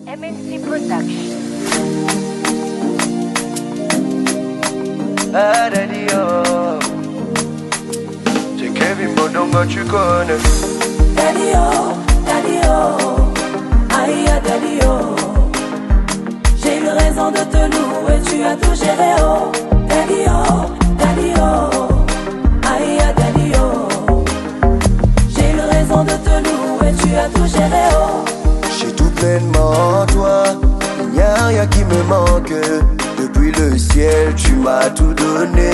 MNC Production. Ah daddy oh, c'est Kevin Bodongo, tu connais. Daddy oh, aïe daddy oh. J'ai eu raison de te louer, tu as tout géré oh. Daddy oh, aïe daddy oh. J'ai eu raison de te louer, tu as tout géré oh. J'ai tout pleinement en toi, il n'y a rien qui me manque. Depuis le ciel, tu m'as tout donné.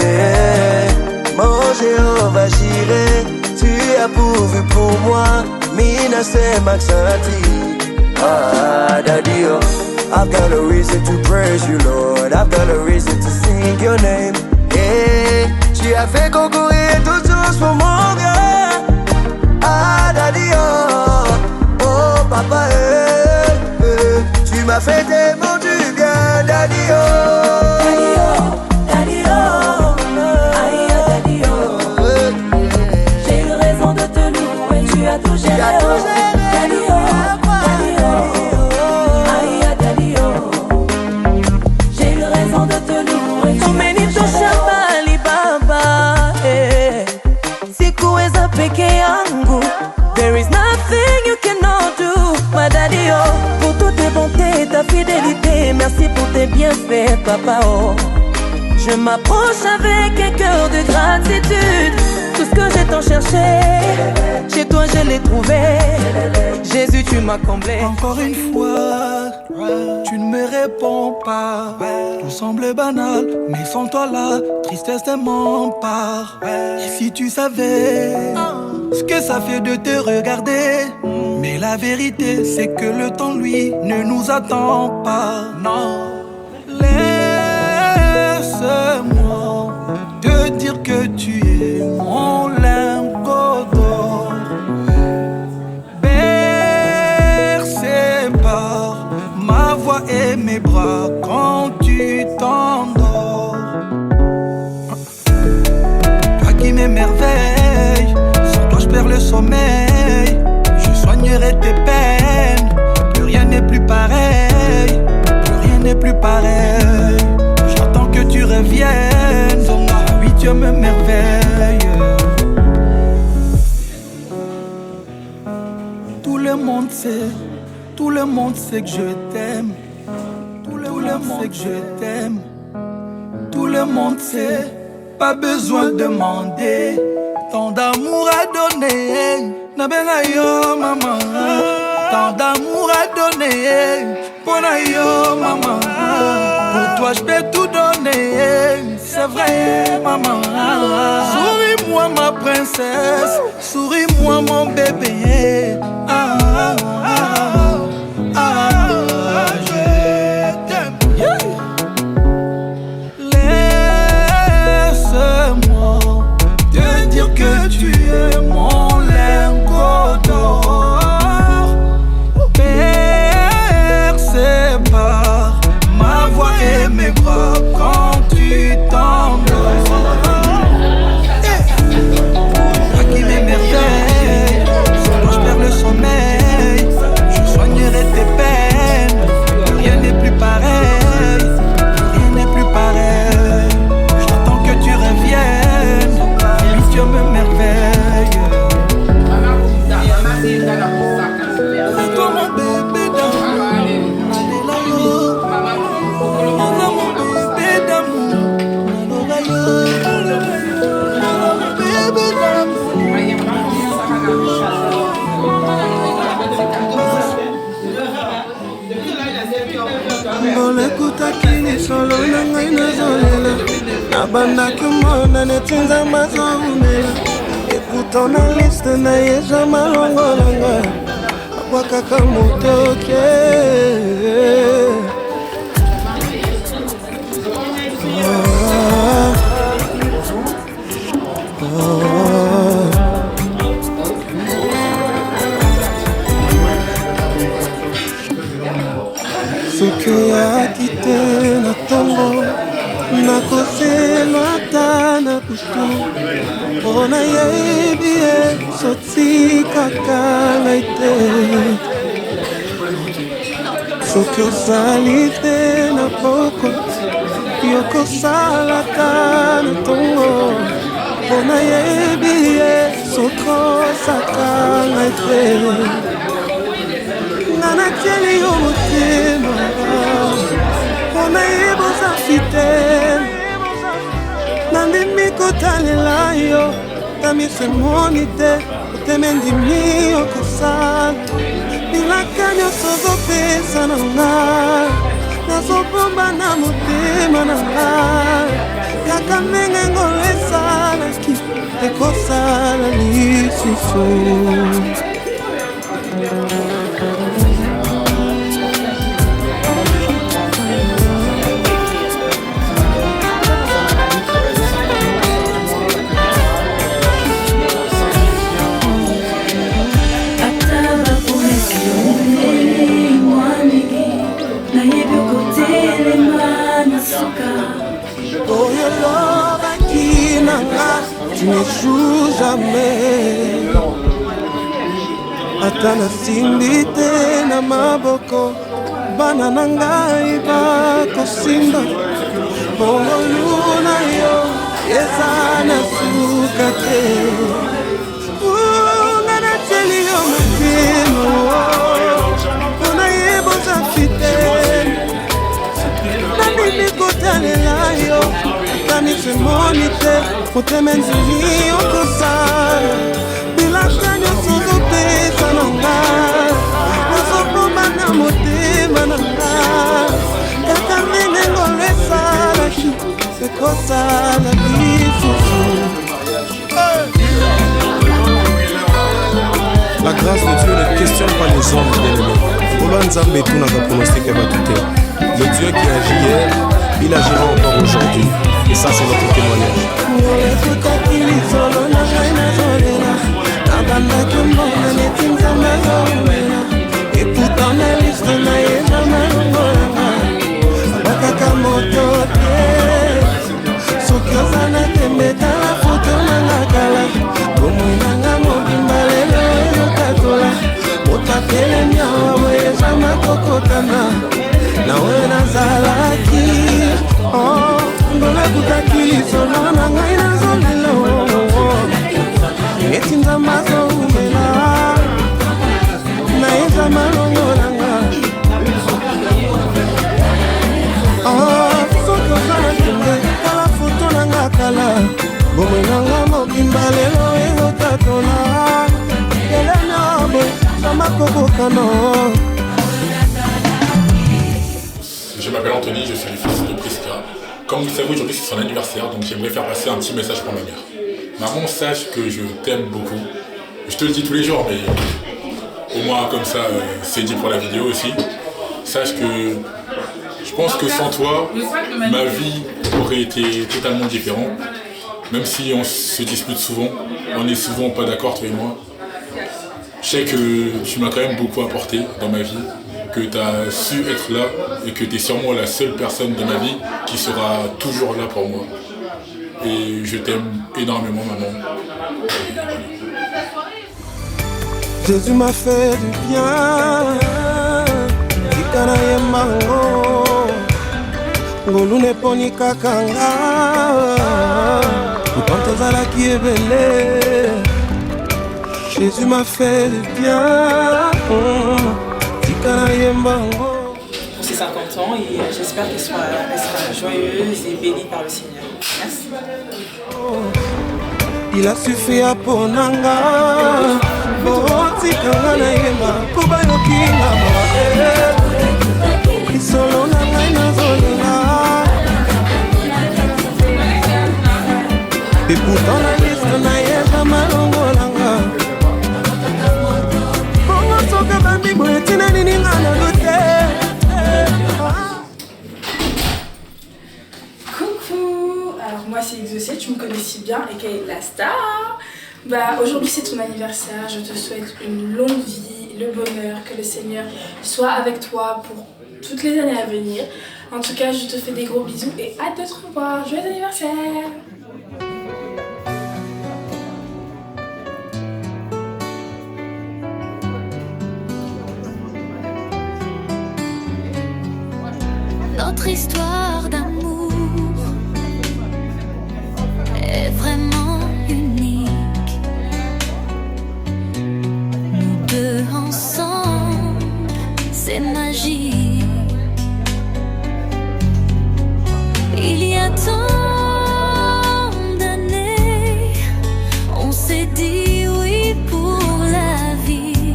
Mon Jéhovah Jireh, tu as pourvu pour moi. Mina c'est Maxanti. Ah, daddy, oh. I've got a reason to praise you, Lord. I've got a reason to sing your name. Hey, tu as fait concourir toutes choses pour mon gars. Ah, daddy, oh. Oh, papa, tu m'as fait tellement du bien, daddy, oh. Tout géré, daddy oh, aïe daddy oh. J'ai eu raison de te louer. Umenito shambali baba, siku weza peke yangu. There is nothing you cannot do, my daddy oh. Pour toutes tes bontés, ta fidélité, merci pour tes bienfaits, papa oh. Je m'approche avec un cœur de gratitude. Tout ce que j'ai tant cherché, chez toi je l'ai trouvé. Jésus tu m'as comblé. Encore une fois, tu ne me réponds pas. Tout semble banal, mais sans toi là, tristesse m'empare. Et si tu savais ce que ça fait de te regarder. Mais la vérité c'est que le temps lui ne nous attend pas. Non, laisse-moi te dire que tu es mon lingot d'or, bercé par ma voix et mes bras quand tu t'endors. Toi qui m'émerveilles, sans toi je perds le sommeil. Je soignerai tes peines, plus rien n'est plus pareil, plus rien n'est plus pareil. J'attends que tu reviennes, oui tu me merveilles. Tout le monde sait que je t'aime. Tout le monde sait que je t'aime. Tout le monde sait, pas besoin de demander. Tant d'amour à donner, Nabena yo maman. Tant d'amour à donner, Pona yo maman. Pour toi je peux tout donner, c'est vrai maman. Souris-moi ma princesse, souris-moi mon bébé. Ah, ah, ah, ah, ah, je t'aime. Laisse-moi te dire que tu es mon lingot d'or, bercé par ma voix et mes bras quand tu t'endors. Toi qui m'émerveilles, sans toi je perds le sommeil. Je soignerai tes peines, rien n'est plus pareil, rien n'est plus pareil. J'attends que tu reviennes, oui Dieu me merveille. C'est toi mon bébé d'amour, Alléluia. Oh mon bébé d'amour, Alléluia. Mon bébé d'amour. Olekutaki lisolo na ngai nazolela, nabandaki mona netinza mazoumela. Ekuta na liste na ye jama longolanga, akwakaka motoke. Soki ya kite na tongo, nakoselwa ata na kutu. Mpona yebi ye, sotikaka ngai te. soki osali te na poko yokosalaka na ntongo mpo nayebi ye soki osaka ngai te nga natieli yo motema mpo nayeba oza fidele nandimi kotalela yo tamiso emoni te oteme ndimi okosala bilaka nyonso ozopesa na ngai nazobomba na motema na ngai kaka ndenge ngolo esalaki ekosala lisusu Tu n'échoues jamais ata nasimbi te na maboko bana na ngai bakosimba bongo na yo eza na suka te nga natieli yo motema mpo nayeba oza fidele nandimi kotalela yo tamiso emoni te oteme nzeli okosala bilaka nyonso ozopesa na ngai nazobomba na motema na ngai kaka ndenge ngolo esalaki ekosala lisusu. La grâce de Dieu ne questionne pas les hommes bien-aimés. Oloa Nzambe tunaka pronostic batute. Le Dieu qui agit hier, il agira encore aujourd'hui. Et ça, c'est notre témoignage. Et pourtant, la liste n'a jamais Je m'appelle Anthony, je suis le fils de Prisca. Comme vous le savez, aujourd'hui c'est son anniversaire, donc j'aimerais faire passer un petit message pour ma mère. Maman, sache que je t'aime beaucoup. Je te le dis tous les jours, mais au moins comme ça, c'est dit pour la vidéo aussi. Sache que je pense que sans toi, ma vie aurait été totalement différente. Même si on se dispute souvent, on n'est souvent pas d'accord toi et moi. Je sais que tu m'as quand même beaucoup apporté dans ma vie, que tu as su être là et que tu es sûrement la seule personne de ma vie qui sera toujours là pour moi. Et je t'aime énormément, maman. Jésus m'a fait du bien, Ikana yemango, Ngolune poni kakanga, Ipantozala qui est belé. Jésus m'a fait du bien, Ikana yemango. Pour ses 50 ans et j'espère qu'elle sera joyeuse et bénie par le Seigneur. Merci. Il a suffi à Ponanga. Botikanga na yemba kuba yokinga mwae isolo na ngai nazolela et pourtant la liste na yeba malongolanga bongo soka bambi boye tina nini nga na lute. Coucou, alors moi c'est Exocet, tu me connais si bien et qu'elle est la star. Bah, aujourd'hui c'est ton anniversaire, je te souhaite une longue vie, le bonheur, que le Seigneur soit avec toi pour toutes les années à venir. En tout cas, je te fais des gros bisous et hâte de te revoir. Joyeux anniversaire! notre histoire d'amour est vraiment unique. Nous deux ensemble, c'est magique. Il y a tant d'années, on s'est dit oui pour la vie.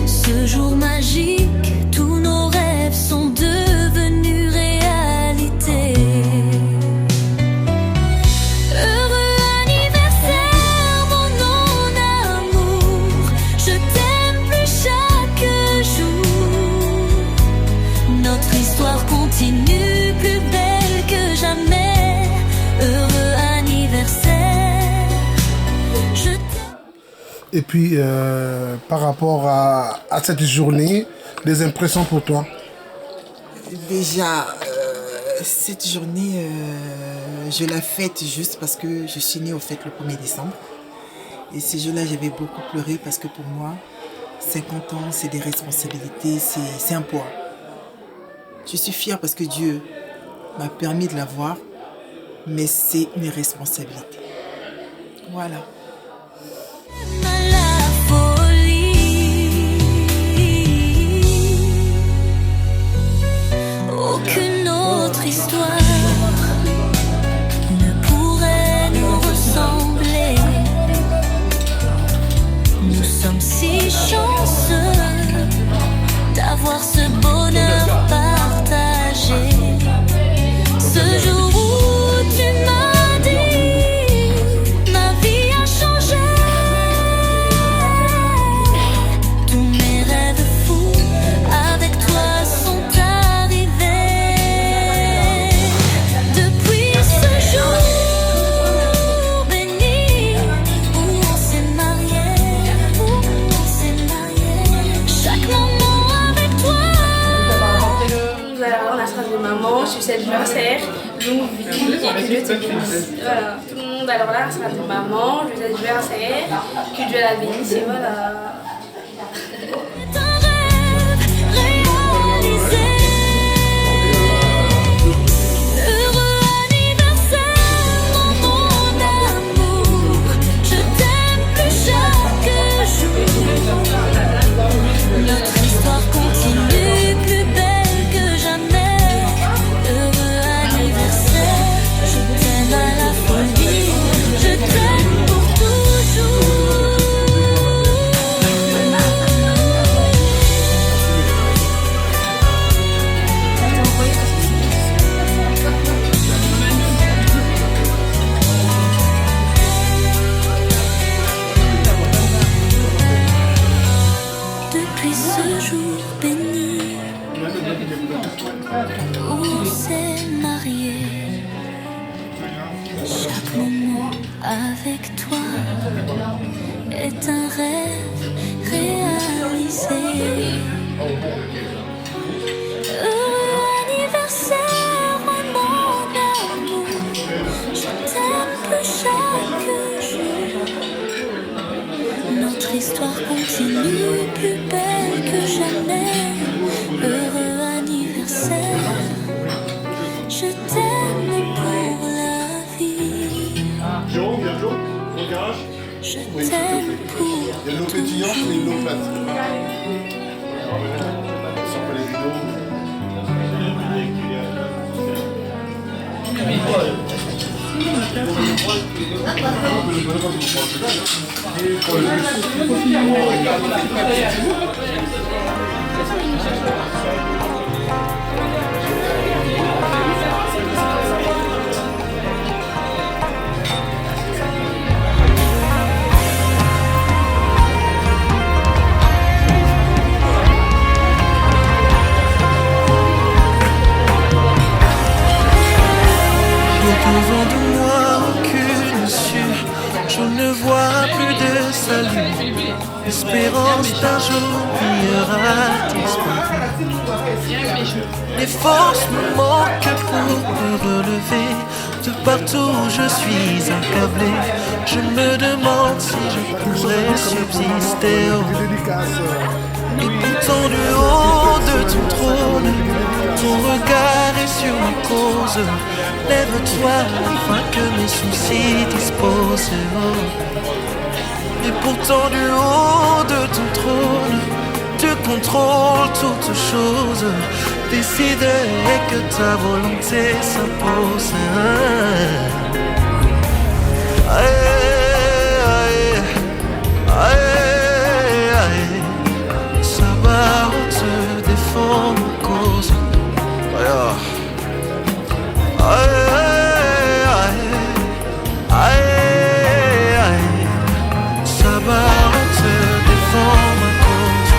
Ce jour magique, tous nos rêves sont devenus réalité. Heureux anniversaire, mon non-amour. Je t'aime plus chaque jour. Notre histoire continue, plus belle que jamais. Heureux anniversaire. Je t'aime. Et puis, par rapport à cette journée, des impressions pour toi? Déjà, cette journée, je la fête juste parce que je suis née au fait le 1er décembre. Et ce jour-là, j'avais beaucoup pleuré parce que pour moi, 50 ans, c'est des responsabilités, c'est un poids. Je suis fière parce que Dieu m'a permis de l'avoir, mais c'est une responsabilité. Voilà. Aucune autre histoire ne pourrait nous ressembler. Nous sommes si chanceux d'avoir ce bonheur partagé. Ce jour où tu m'as dit, ma vie a changé. Tous mes rêves fous avec toi sont arrivés. Depuis ce jour béni où on s'est mariés, chaque moment avec toi. Alors, la phrase de maman, je suis cette anniversaire, longue vie et que Dieu te bénisse. Voilà, tout le monde. Alors là, la phrase de maman, je suis cette anniversaire, que Dieu la bénisse et voilà. Heureux anniversaire, mon amour. Je t'aime plus chaque jour. Notre histoire continue, plus belle que jamais. Heureux anniversaire, je t'aime à la folie. Je t'aime pour toujours. Depuis ce jour béni où on s'est mariés, chaque moment avec toi est un rêve réalisé. Heureux anniversaire, mon amour. Je t'aime plus chaque jour. Notre histoire continue, plus belle que jamais. Heureux anniversaire, je t'aime pour la vie. Je t'aime pour Il y a l'eau pétillante et l'eau plate. Devant de moi aucune issue, je ne vois plus de salut. L'espérance d'un jour brillera disparu. Les forces me manquent pour me relever. De partout je suis accablé. Je me demande si je pourrais subsister. Et pourtant du haut de ton trône, ton regard est sur ma cause. Lève-toi afin que mes soucis disposent. Et pourtant du haut de ton trône, tu contrôles toutes choses. Décide que ta volonté s'impose. Sabaoth défend ma cause. Sabaoth défend ma cause.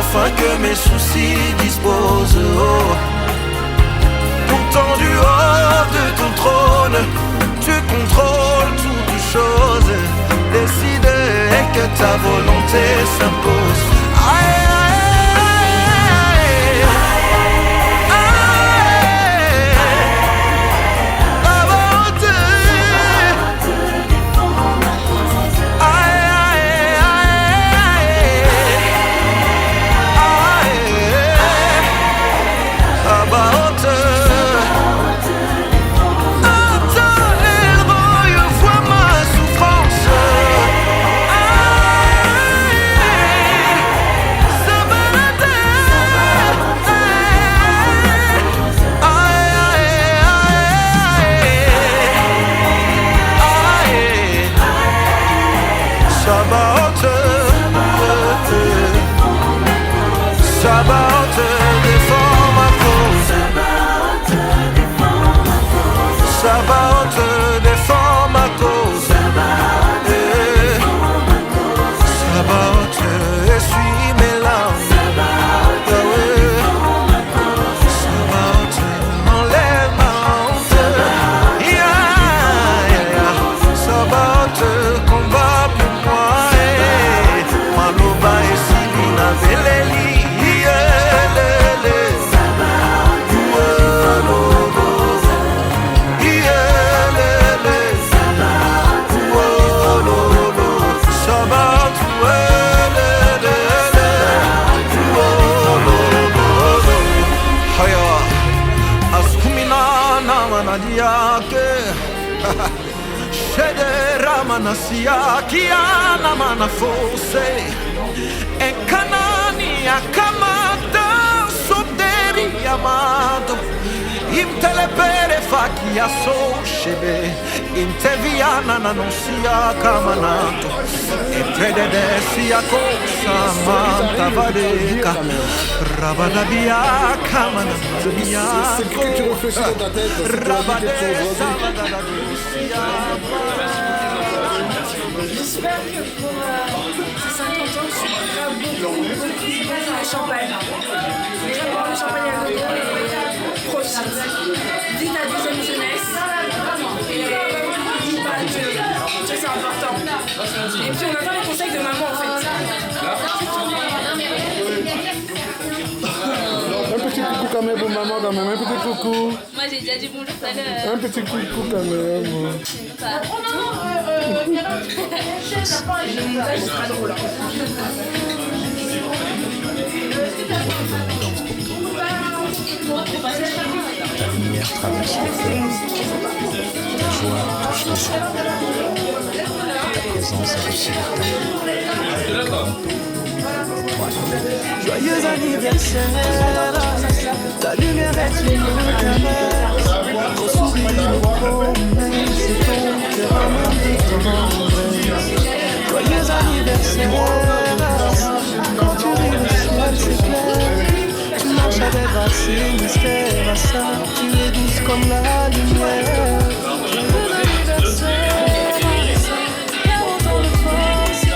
Afin que mes soucis disposent. Pourtant du haut de ton trône, tu contrôles toutes choses. Décide que ta volonté s'impose. Sabaoth défend ma cause. Sabaoth défend ma cause. Sabaoth essuie mes larmes. Sabaoth enlève ma honte. Sabaoth combat pour moi. Maloba et Silina Beleli. Manasia kiana mana forse e kanani akamata soteri amado im telepere fakia so shebe im teviana nanusia kamanato e predede sia cosa manta vadeka rabadabia kamana C'est que tu réfléchis dans ta tête. J'espère que pour ces 50 ans, tu feras beaucoup de champagne. Déjà boire le champagne à côté, profite. Dis ta deuxième jeunesse. Et dis pas Dieu. Ça, c'est important. Et puis, on attend les conseils de maman, en fait. Un petit coucou quand même pour maman, quand même. Un petit coucou. Moi, j'ai déjà dit bonjour tout à l'heure. Un petit coucou quand même. Le montage sera drôle. traverse le cœur. Ta joie touche les gens. Ta présence adoucit le temps. Joyeux anniversaire, ta lumière est une caresse, ton sourire une promesse, c'est ton cœur un monde de tendresse. Joyeux anniversaire, quand tu ris le ciel s'éclaire, tu marches avec grâce et mystère, à ça tu es douce comme la lumière. Joyeux anniversaire, car autant de force, et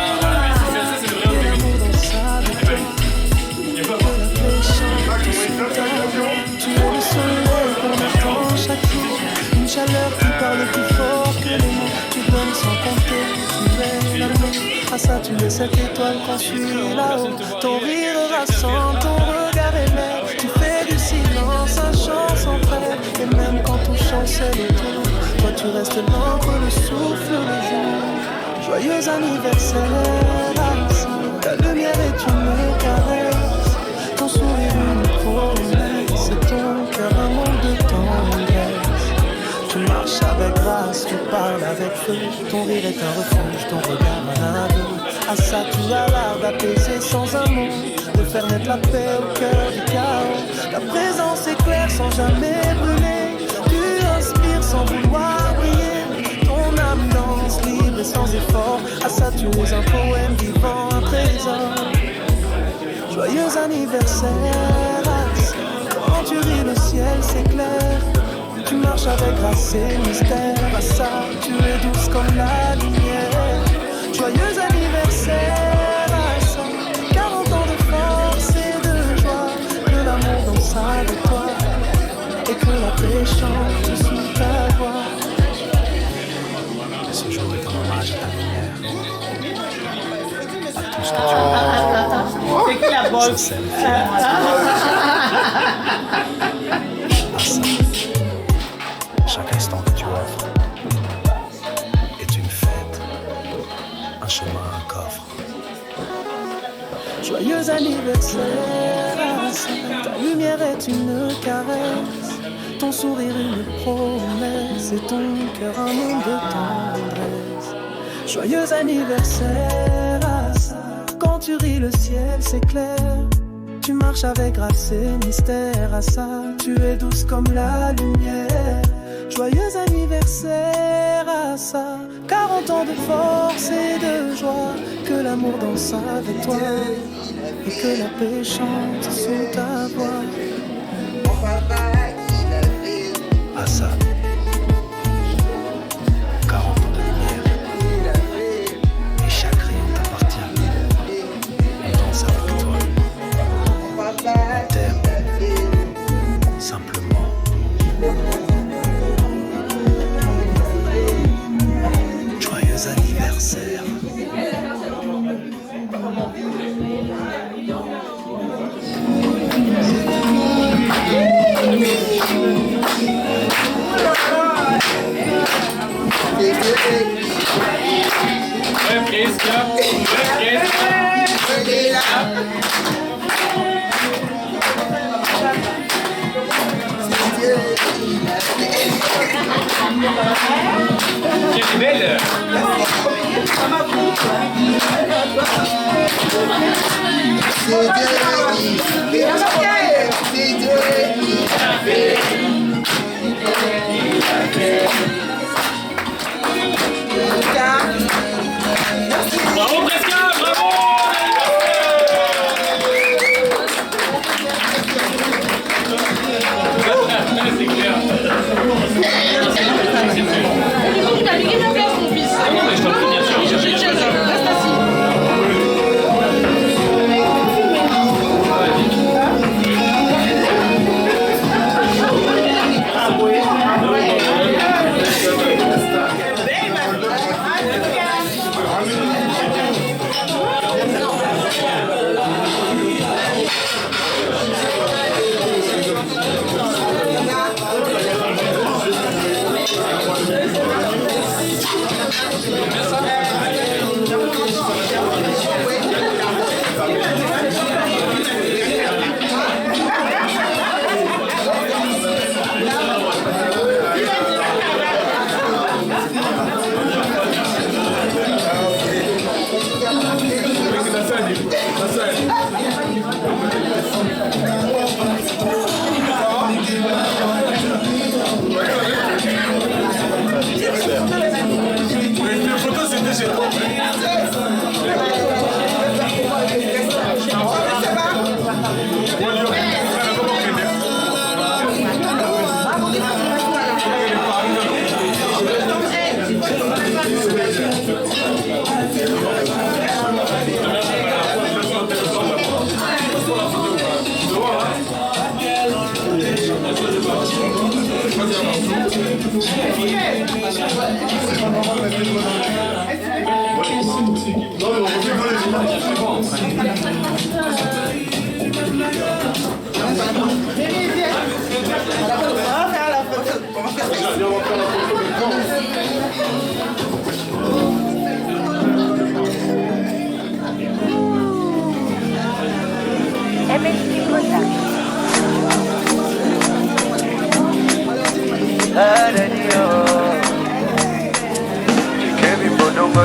l'amour dans sa vie. Tu es le soleil qu'on attend chaque jour, une chaleur qui parle plus fort que les mots, tu donnes sans compter, tu es l'amour. À ça tu es cette étoile quand je suis là-haut, ton rire rassemble, ton regard est lève, tu fais du silence un chant sans frère, et même quand tout chancelle autour, toi tu restes l'encre, le souffle, le jour. Joyeux anniversaire, ta lumière est une caresse, ton sourire une promesse, c'est ton cœur un monde de tendresse. Tu marches avec grâce, tu parles avec feu, ton rire est un refuge, ton regard un aveu. À ça tu as l'art d'apaiser sans un mot, de faire naître la paix au cœur du chaos. Ta présence éclaire sans jamais brûler, tu inspires sans vouloir briller, ton âme danse libre et sans effort. À ça tu es un poème vivant, un trésor. Joyeux anniversaire, quand tu ris le ciel s'éclaire, tu marches avec grâce et mystère, à ça tu es douce comme la lumière. Joyeux anniversaire, 40 ans de force et de joie, que l'amour danse avec toi et que la paix chante sous ta voix. Ce jour est un hommage à ta lumière, à tout ce que tu as. C'est qui la bosse? Chaque instant que tu offres est une fête, un chemin, un coffre. Joyeux anniversaire, ta lumière est une caresse, ton sourire une promesse, et ton cœur un monde de tendresse. Joyeux anniversaire, quand tu ris le ciel s'éclaire, tu marches avec grâce et mystère, à ça tu es douce comme la lumière. Joyeux anniversaire à ça, 40 ans de force et de joie, que l'amour danse avec toi et que la paix chante sous ta voix. À ça, 40 ans de lumière, et chaque rayon t'appartient. On danse avec toi, on t'aime, simplement. Joyeux anniversaire. Belle. Bravo Presca, bravo. C'est clair. T'as lui qui m'a fait son fils. Ah non, mais je t'en prie, bien sûr. Reste assis.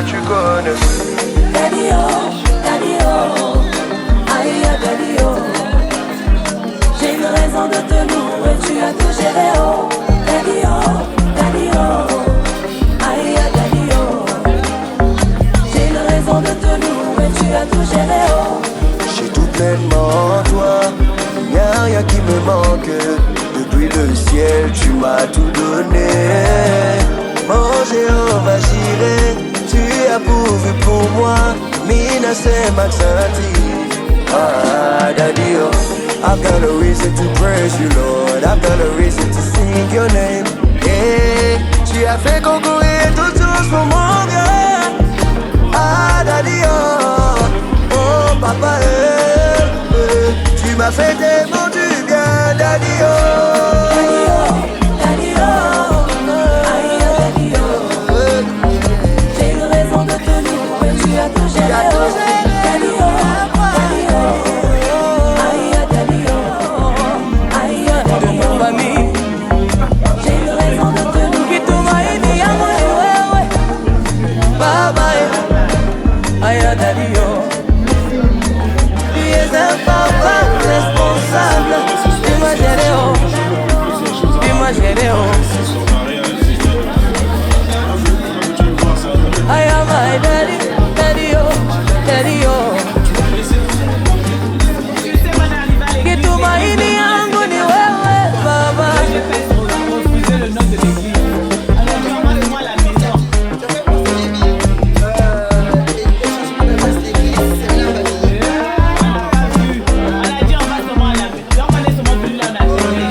Tu connais. Daddy oh, aïe daddy oh. J'ai une raison de te louer, tu as tout géré oh. Daddy oh, aïe daddy oh. J'ai une raison de te louer, tu as tout géré oh. J'ai tout pleinement en toi, y'a rien qui me manque. Depuis le ciel, tu m'as tout donné. Mon Jéhovah Jireh, tu as pourvu pour moi. Mina c'est Maxanti. Ah, Daddy, oh, I've got a reason to praise you, Lord. I've got a reason to sing your name. Hey, tu as fait concourir toutes choses pour mon bien. Ah, Daddy, oh, oh, papa, tu m'as fait tellement du bien, Daddy, oh. Daddy oh, aïe daddy oh. J'ai une raison de te louer, tu as tout géré oh. Daddy oh, aïe daddy oh, aïe daddy oh. J'ai une raison de te louer, tu m'as aidé à moi, Baba, aïe daddy oh. Tu es un papa responsable. Dis-moi géré oh. Dis-moi géré oh. I am my daddy oh. Kitu maini yangu ni wewe baba. Refuser le nom de l'église. Alors demande-moi la maison. Elle a dit on va seulement à la maison. Donc on est seulement venu là en Algérie.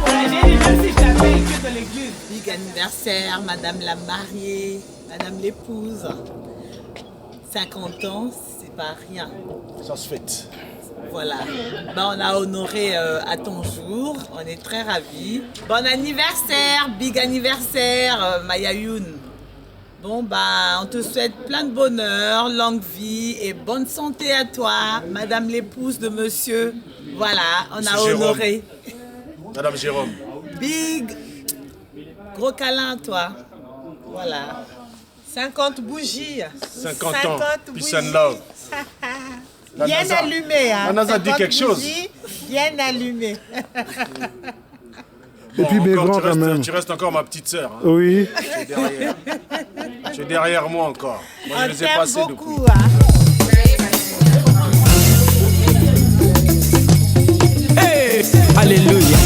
J'ai dit même si je t'appelle que de l'église. Big anniversaire, madame la mariée, madame l'épouse. 50 ans, c'est pas rien. Ça se fête. Voilà. On a honoré à ton jour. On est très ravis. Bon anniversaire, big anniversaire, Maya Youn. Bon, on te souhaite plein de bonheur, longue vie et bonne santé à toi, madame l'épouse de monsieur. Voilà, on a honoré. Madame Jérôme. Big, gros câlin à toi. Voilà. 50 bougies. 50 ans. Peace and love. Bien allumé, hein. La NASA dit quelque chose. Bien allumé. Et puis Bégrand quand même. Tu restes encore ma petite sœur. Hein. Oui. Tu es derrière moi encore. Moi, je les ai passés beaucoup. Hey, alléluia.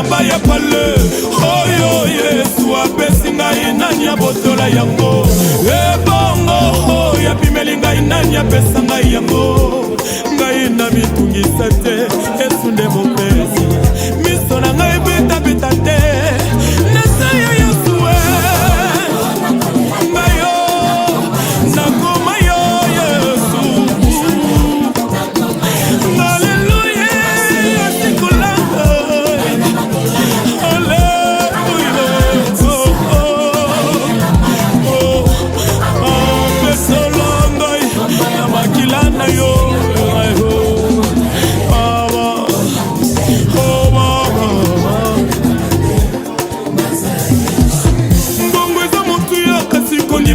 elamba ya pale oyo Yesu apesi ngai nani abotola yango ebongo ya pimeli ngai nani apesa ngai yango ngai na mitungisa te Yesu nde mopesi miso na ngai beta te nasa ya Yesu ngayo nakoma yo Yesu Hallelujah sikulanga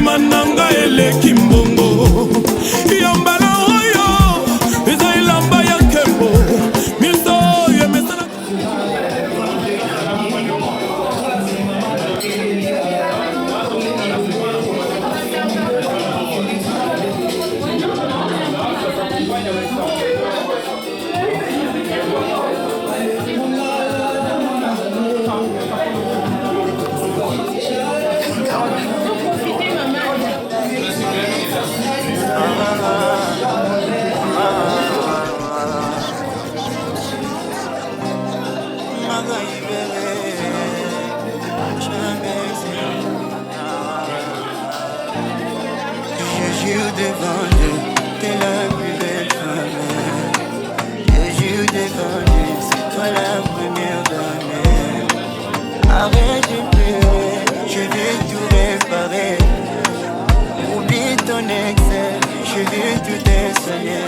mananga eleki mbongo yambala oyo eza ilamba ya kembo miso oyo emesana devant Dieu, t'es la plus belle femme. Je jure devant Dieu, c'est toi la première dame. Arrête de pleurer, je vais tout réparer. Oublie ton excès, je vais tout essayer.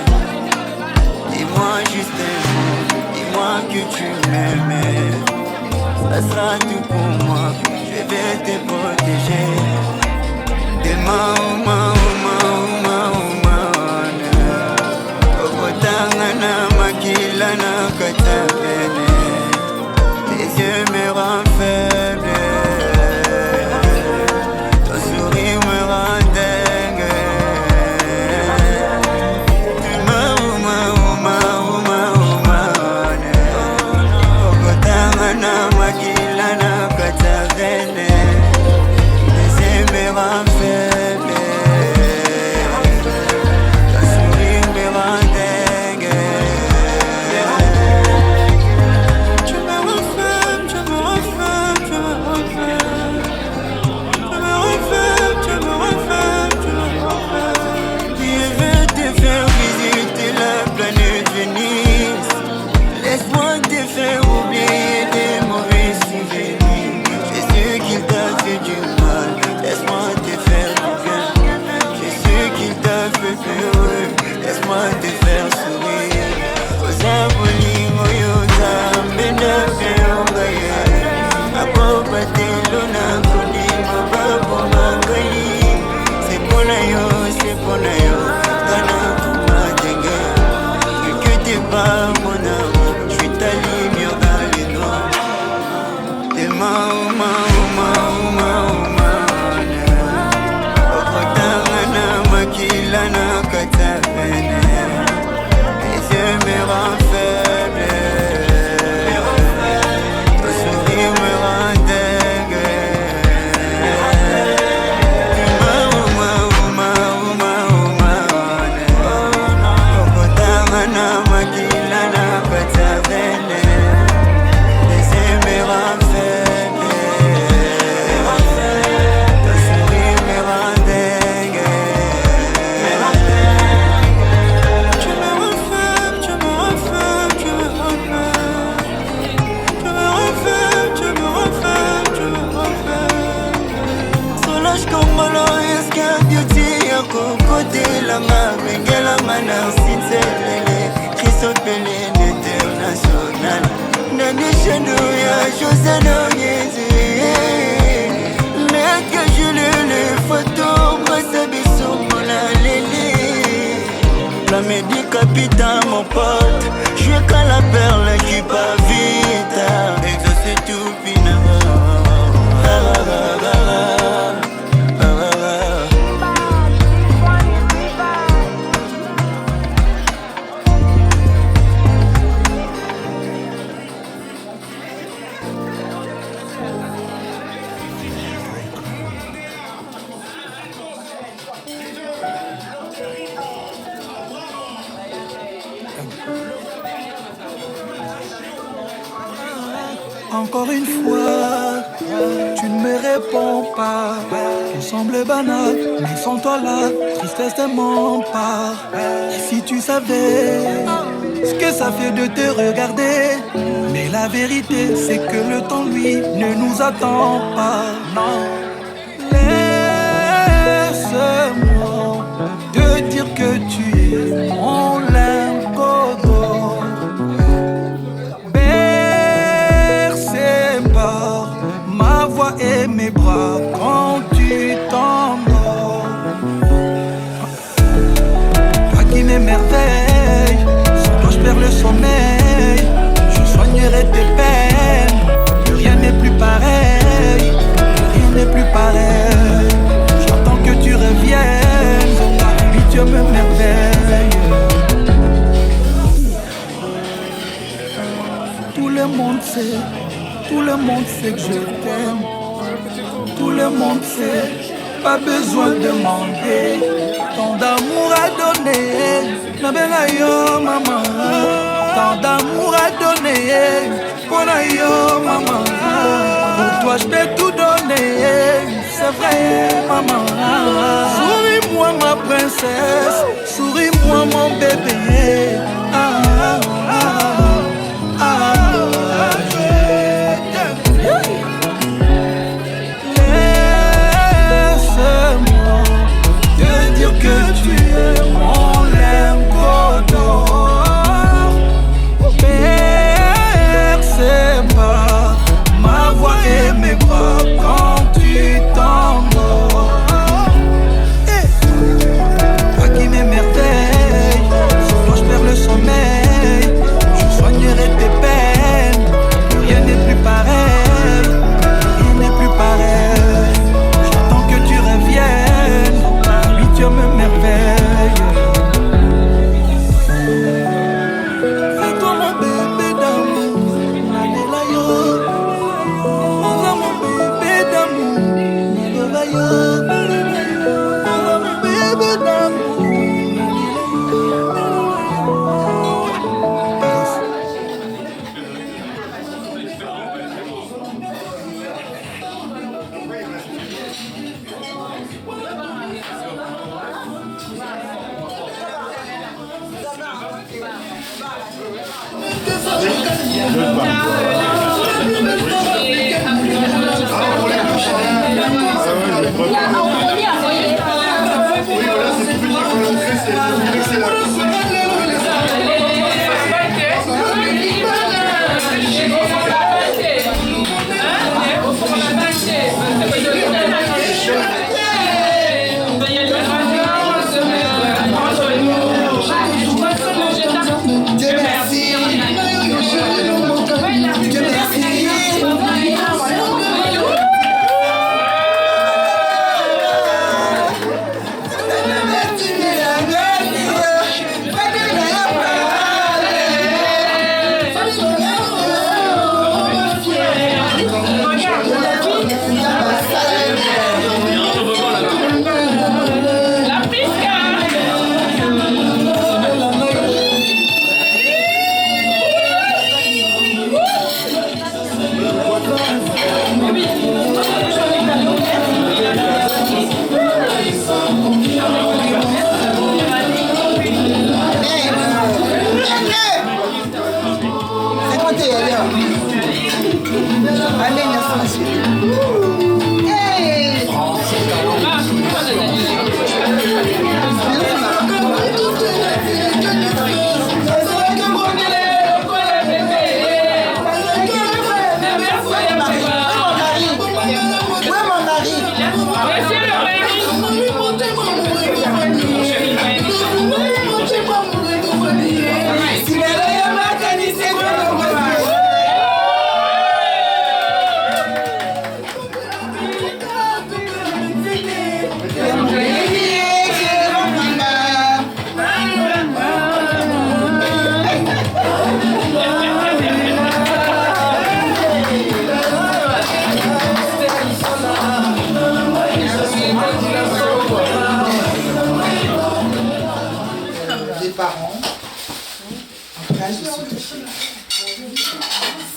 Dis-moi juste un mot, dis-moi que tu m'aimes. Ça sera tout pour moi, je vais te protéger. Demain, makila na katavene, tes yeux me rendent faible, ton sourire me rend dingue. Okotangana makila na katavene, tes yeux me rendent faible, ton sourire me rend dingue. Laisse-moi te faire oublier des mauvais souvenirs. Je sais qu'il t'a fait du mal, laisse-moi te faire du bien. Je sais qu'il t'a fait pleurer, laisse-moi te faire sourire. Ozaboli moyota, mbenda peongaye. Apopa telona koni mabapo mangai. C'est pour na yo, kana kumatenge. Que t'es pas mon amour, je suis ta lumière dans les noirs. T'es ma Okotangana makila na katavene, tes yeux me rendent faible, ton sourire me rend dingue. Okotangana makila na katavene, tes yeux me rendent faible, ton sourire me rend dingue. Tu me rends faible, tu me rends faible, tu me rends faible. Tu me rends faible, tu me rends faible, tu me rends faible. Solange Kongolo, escape beauty, yako kote la mengela manarsinzelele. Christophe Pelé, l'international. Nani Chandou ya José Nogezi. Net que je les photos, moi ça bisou mon alélé. La médic capitaine mon pote, je suis qu'à la perle qui pas vite. Exaucer tout pina. Encore une fois, tu ne me réponds pas. Tout semble banal, mais sans toi là, tristesse de mon part. Et si tu savais ce que ça fait de te regarder, mais la vérité c'est que le temps lui ne nous attend pas. Non, laisse-moi te dire que tu es mon lingodo. Ma voix et mes bras quand tu t'endors. Toi qui m'émerveille, sans toi je perds le sommeil. Je soignerai tes peines, plus rien n'est plus pareil. Plus rien n'est plus pareil. J'attends que tu reviennes, oui Dieu me merveille. Tout le monde sait. Tout le monde sait que je t'aime. Tout le monde sait, pas besoin de demander. Tant d'amour à donner, na bella yo maman. Tant d'amour à donner, pour yo maman. Pour toi je peux tout donner, c'est vrai maman. Souris-moi ma princesse, souris-moi mon bébé. Que tu es mon lingodo. Percez pas ma voix et mes bras quand tu t'endors. Toi qui m'émerveille, sans toi je perds le sommeil. Je soignerai tes peines, rien n'est plus pareil. Rien n'est plus pareil. J'attends que tu reviennes, Dieu me merveille. Fais-toi mon bébé d'amour, Nanela yo. Ouvre mon bébé d'amour, Nanela yo. Ouvre mon bébé d'amour,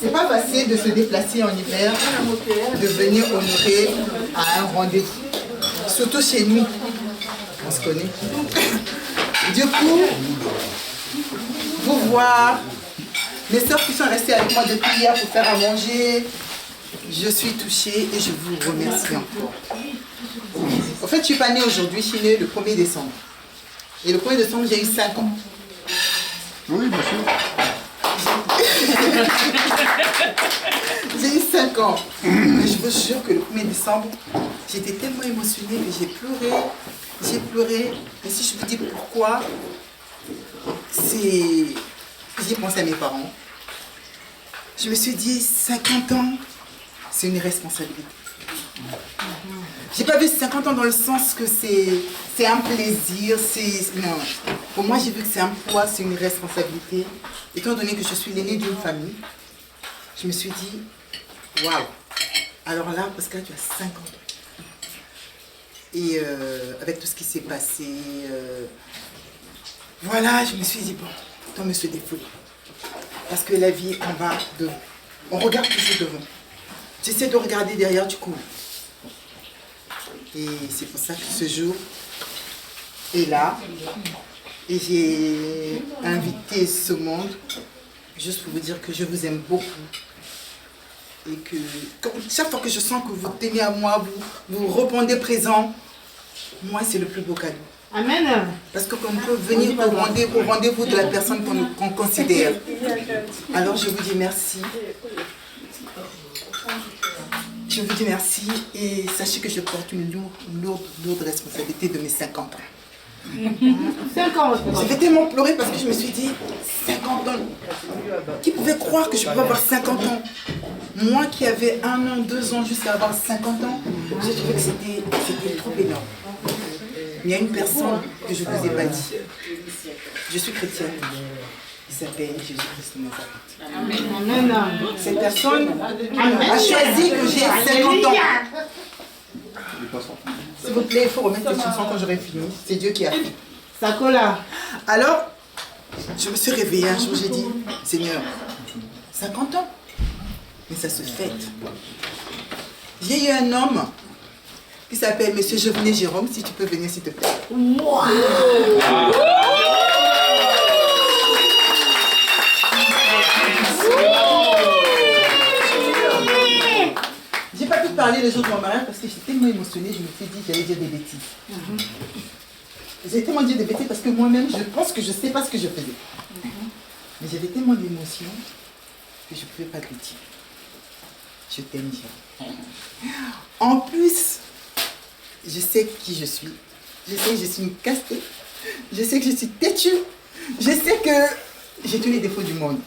C'est pas facile de se déplacer en hiver, de venir honorer à un rendez-vous. Surtout chez nous. On se connaît. Du coup, vous voir, mes soeurs qui sont restées avec moi depuis hier pour faire à manger, je suis touchée et je vous remercie encore. En fait, je ne suis pas née aujourd'hui, je suis née le 1er décembre. Et le 1er décembre, j'ai eu 5 ans. Oui, bien sûr. J'ai eu 5 ans. Et je vous jure que le 1er décembre, j'étais tellement émotionnée que j'ai pleuré. J'ai pleuré. Et si je vous dis pourquoi, c'est... J'ai pensé à mes parents. Je me suis dit, 50 ans, c'est une responsabilité. J'ai pas vu 50 ans dans le sens que c'est un plaisir, non. Pour moi, j'ai vu que c'est un poids, c'est une responsabilité. Étant donné que je suis l'aînée d'une famille, je me suis dit, waouh. Alors là, parce que là, tu as 50 ans. Et avec tout ce qui s'est passé, voilà, je me suis dit, bon, autant me se défouler. Parce que la vie, on va devant. On regarde toujours devant. J'essaie de regarder derrière, du coup. Et c'est pour ça que ce jour est là. Et j'ai invité ce monde juste pour vous dire que je vous aime beaucoup. Et que chaque fois que je sens que vous tenez à moi, vous répondez présent, moi c'est le plus beau cadeau. Amen. Parce qu'on peut venir au rendez-vous de la personne qu'on considère. Alors je vous dis merci. Je vous dis merci et sachez que je porte une lourde responsabilité de mes 50 ans. 5 ans. J'ai fait tellement pleurer parce que je me suis dit, 50 ans. Qui pouvait croire que je pouvais avoir 50 ans? Moi qui avais 1 an, 2 ans jusqu'à avoir 50 ans, j'ai trouvé que c'était trop énorme. Il y a une personne que je ne vous ai pas dit. Je suis chrétienne. Il s'appelle Jésus-Christ de Nazareth. Amen. Cette personne a choisi que j'ai 50 ans. S'il vous plaît, il faut remettre cette chanson quand j'aurai fini. C'est Dieu qui a fait. Sakola. Alors, je me suis réveillée un jour, j'ai dit, Seigneur, 50 ans, mais ça se fête. J'ai eu un homme qui s'appelle Monsieur Jovenet Jérôme, si tu peux venir s'il te plaît. Wow. J'ai pas pu parler le jour de mon mariage parce que j'étais tellement émotionnée, je me suis dit j'allais dire des bêtises. J'ai tellement dit des bêtises parce que moi-même, je pense que je sais pas ce que je faisais. Mais j'avais tellement d'émotions que je ne pouvais pas te le dire. Je t'aime, Jérôme. En plus, je sais qui je suis. Je sais que je suis une casse-tête. Je sais que je suis têtue. Je sais que j'ai tous les défauts du monde.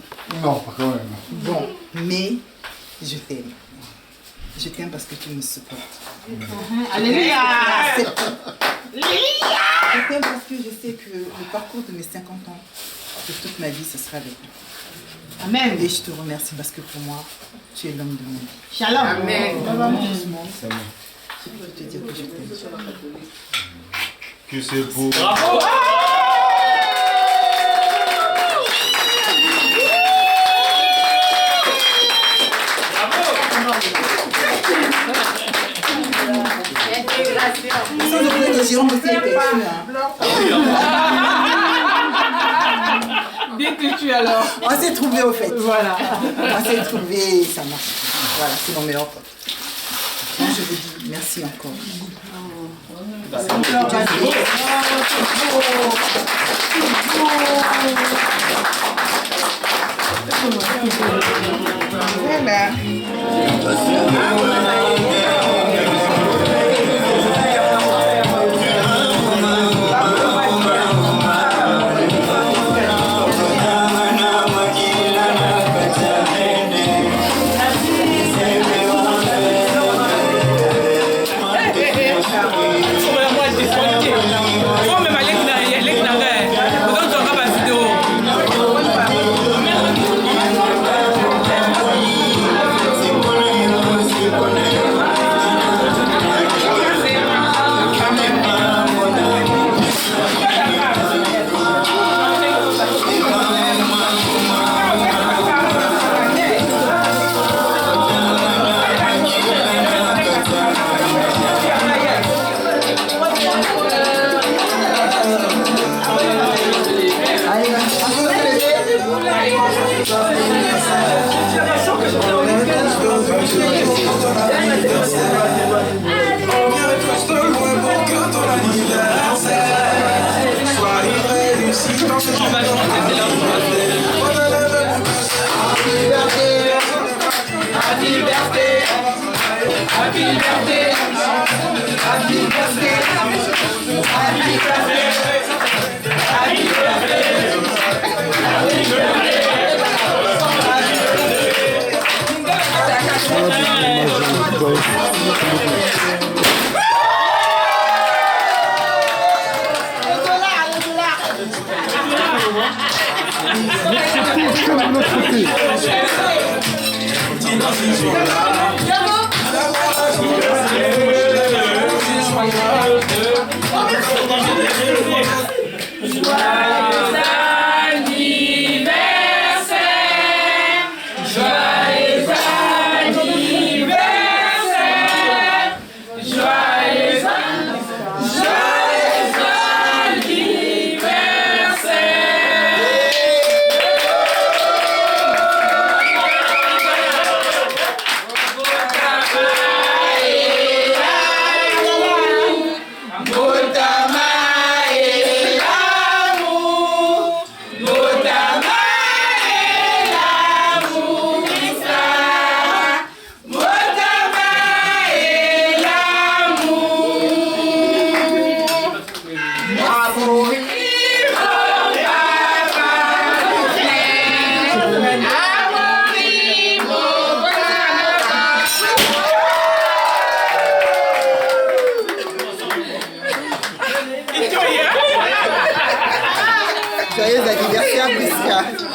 Non, pas quand même. Bon, mais je t'aime. Je t'aime parce que tu me supportes. Alléluia. Alléluia. Je t'aime parce que je sais que le parcours de mes 50 ans, de toute ma vie, ce sera avec toi. Amen. Et je te remercie parce que pour moi, tu es l'homme de mon vie. Shalom. Amen. Je peux te dire que je t'aime. Que c'est beau. Bravo. Sans oublier que Jérôme aussi était Bien têtu alors. On s'est trouvés au fait. Voilà. On s'est trouvés et ça marche. Voilà, c'est mon meilleur pote. Donc je vous dis merci encore. Voilà. Joyeux anniversaire, Prisca.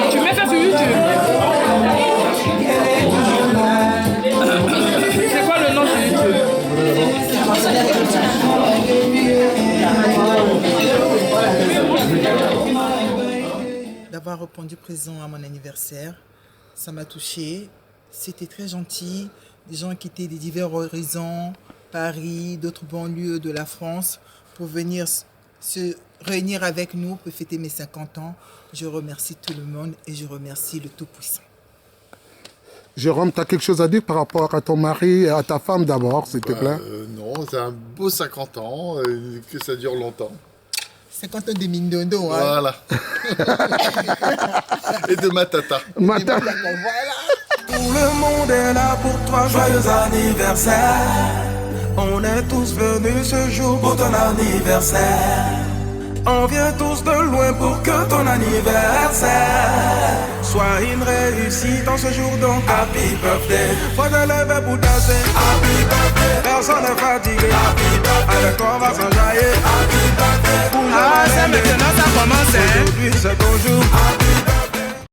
Tu mets ça sur YouTube. C'est quoi le nom sur YouTube? D'avoir répondu présent à mon anniversaire, ça m'a touché. C'était très gentil. Des gens qui étaient des divers horizons, Paris, d'autres banlieues de la France, pour venir se réunir avec nous pour fêter mes 50 ans. Je remercie tout le monde et je remercie le Tout-Puissant. Jérôme, tu as quelque chose à dire par rapport à ton mari et à ta femme d'abord, s'il te plaît? Non, c'est un beau 50 ans, que ça dure longtemps. 50 ans de Mindondo, hein. Voilà. Et de Matata. Matata. Tout le monde est là pour toi, joyeux anniversaire. On est tous venus ce jour pour ton anniversaire. On vient tous de loin pour que ton anniversaire soit une réussite en ce jour, donc happy birthday. Faut te lever pour danser, happy birthday. Personne n'est fatigué, happy birthday. Avec toi on va s'enjailler, happy birthday. Ah, c'est maintenant ça commence, hein. Aujourd'hui c'est ton jour,